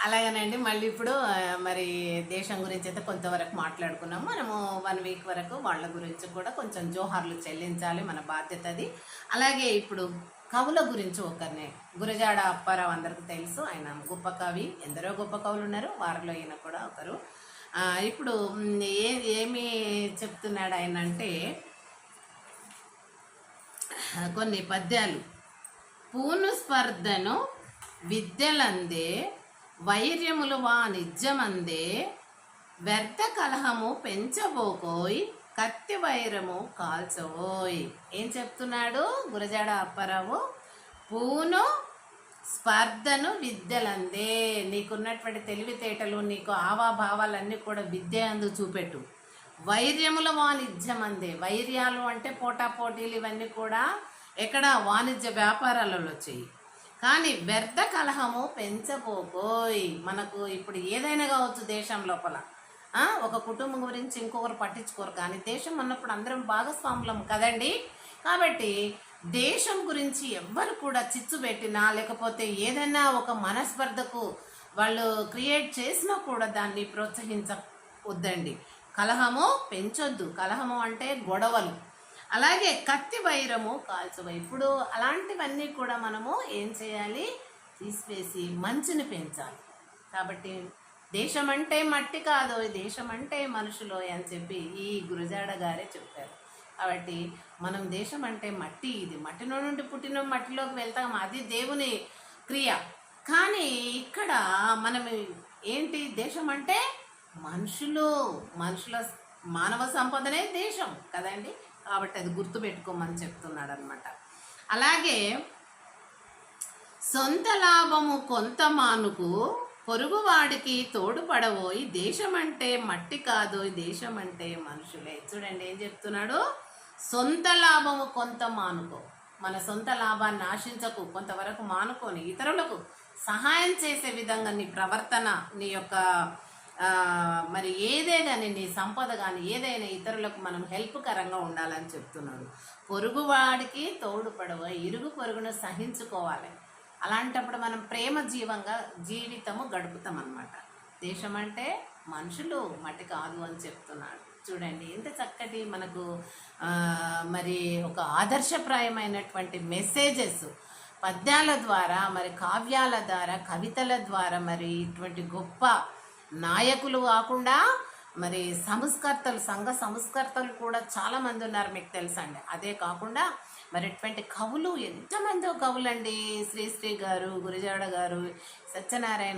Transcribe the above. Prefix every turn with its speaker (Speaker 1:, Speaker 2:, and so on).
Speaker 1: అలాగేనండి. మళ్ళీ ఇప్పుడు మరి దేశం గురించి అయితే కొంతవరకు మాట్లాడుకున్నాము. మనము 1 వీక్ వరకు వాళ్ళ గురించి కూడా కొంచెం జోహార్లు చెల్లించాలి, మన బాధ్యత అది. అలాగే ఇప్పుడు కవుల గురించి ఒకరిని, గురజాడ అప్పారావు అందరికీ తెలుసు. ఆయన గొప్ప కవి, ఎందరో గొప్ప కవులు ఉన్నారు, వారిలో ఈయన కూడా ఒకరు. ఇప్పుడు ఏమి చెప్తున్నాడు ఆయన అంటే కొన్ని పద్యాలు. పూను స్పర్ధను విద్యలందే వైర్యములు వా నిజమందే వ్యర్థ కలహము పెంచబోకోయ్ కత్తి వైరము కాల్చవోయ్. ఏం చెప్తున్నాడు గురజాడ అప్పారావు? పూను స్పర్ధను విద్యలందే, నీకున్నటువంటి తెలివితేటలు, నీకు ఆవాభావాలన్నీ కూడా విద్య అందు చూపెట్టు. వైర్యముల వాణిజ్యమందే, వైర్యాలు అంటే పోటాపోటీలు, ఇవన్నీ కూడా ఎక్కడ వాణిజ్య వ్యాపారాలలో చెయ్యి. కానీ వ్యర్థ కలహము పెంచబోకోయ్. మనకు ఇప్పుడు ఏదైనా కావచ్చు దేశం లోపల, ఒక కుటుంబం గురించి ఇంకొకరు పట్టించుకోరు, కానీ దేశం అన్నప్పుడు అందరం భాగస్వాములం కదండి. కాబట్టి దేశం గురించి ఎవ్వరు కూడా చిచ్చు పెట్టినా, లేకపోతే ఏదైనా ఒక మనస్పర్ధకు వాళ్ళు క్రియేట్ చేసినా కూడా దాన్ని ప్రోత్సహించవద్దండి. కలహము పెంచొద్దు. కలహము అంటే గొడవలు. అలాగే కత్తి వైరము కాల్చవ. ఇప్పుడు అలాంటివన్నీ కూడా మనము ఏం చేయాలి? తీసివేసి మంచిని పెంచాలి. కాబట్టి దేశం అంటే మట్టి కాదు, దేశం అంటే మనుషులు అని చెప్పి ఈ గురజాడ గారే చెప్పారు. కాబట్టి మనం దేశం అంటే మట్టి, ఇది మట్టిలో నుండి పుట్టిన మట్టిలోకి వెళ్తాం, అది దేవుని క్రియ. కానీ ఇక్కడ మనం ఏంటి? దేశం అంటే మనుషుల మానవ సంపదనే దేశం కదండి. కాబట్టి అది గుర్తుపెట్టుకోమని చెప్తున్నాడు అనమాట. అలాగే సొంత లాభము కొంత మానుకు పొరుగువాడికి తోడుపడవోయి, దేశం అంటే మట్టి కాదు, దేశం అంటే మనుషులే. చూడండి ఏం చెప్తున్నాడు? సొంత లాభము కొంత మానుకో, మన సొంత లాభాన్ని ఆశించకు, కొంతవరకు మానుకొని ఇతరులకు సహాయం చేసే విధంగా నీ ప్రవర్తన, నీ యొక్క మరి ఏదైనా నీ సంపద కానీ ఏదైనా ఇతరులకు మనం హెల్ప్కరంగా ఉండాలని చెప్తున్నాడు. పొరుగువాడికి తోడుపడవ, ఇరుగు పొరుగును సహించుకోవాలి. అలాంటప్పుడు మనం ప్రేమ జీవితము గడుపుతాం అన్నమాట. దేశం అంటే మనుషులు, మట్టి కాదు అని చెప్తున్నాడు. చూడండి ఎంత చక్కటి మనకు మరి ఒక ఆదర్శప్రాయమైనటువంటి మెసేజెస్ పద్యాల ద్వారా, మరి కావ్యాల ద్వారా, కవితల ద్వారా, మరి ఇటువంటి గొప్ప నాయకులు కాకుండా మరి సంస్కర్తలు, సంఘ సంస్కర్తలు కూడా చాలామంది ఉన్నారు, మీకు తెలుసండి. అదే కాకుండా మరి ఇటువంటి కవులు ఎంతమందో కవులండి. శ్రీశ్రీ గారు, గురజాడ గారు, సత్యనారాయణ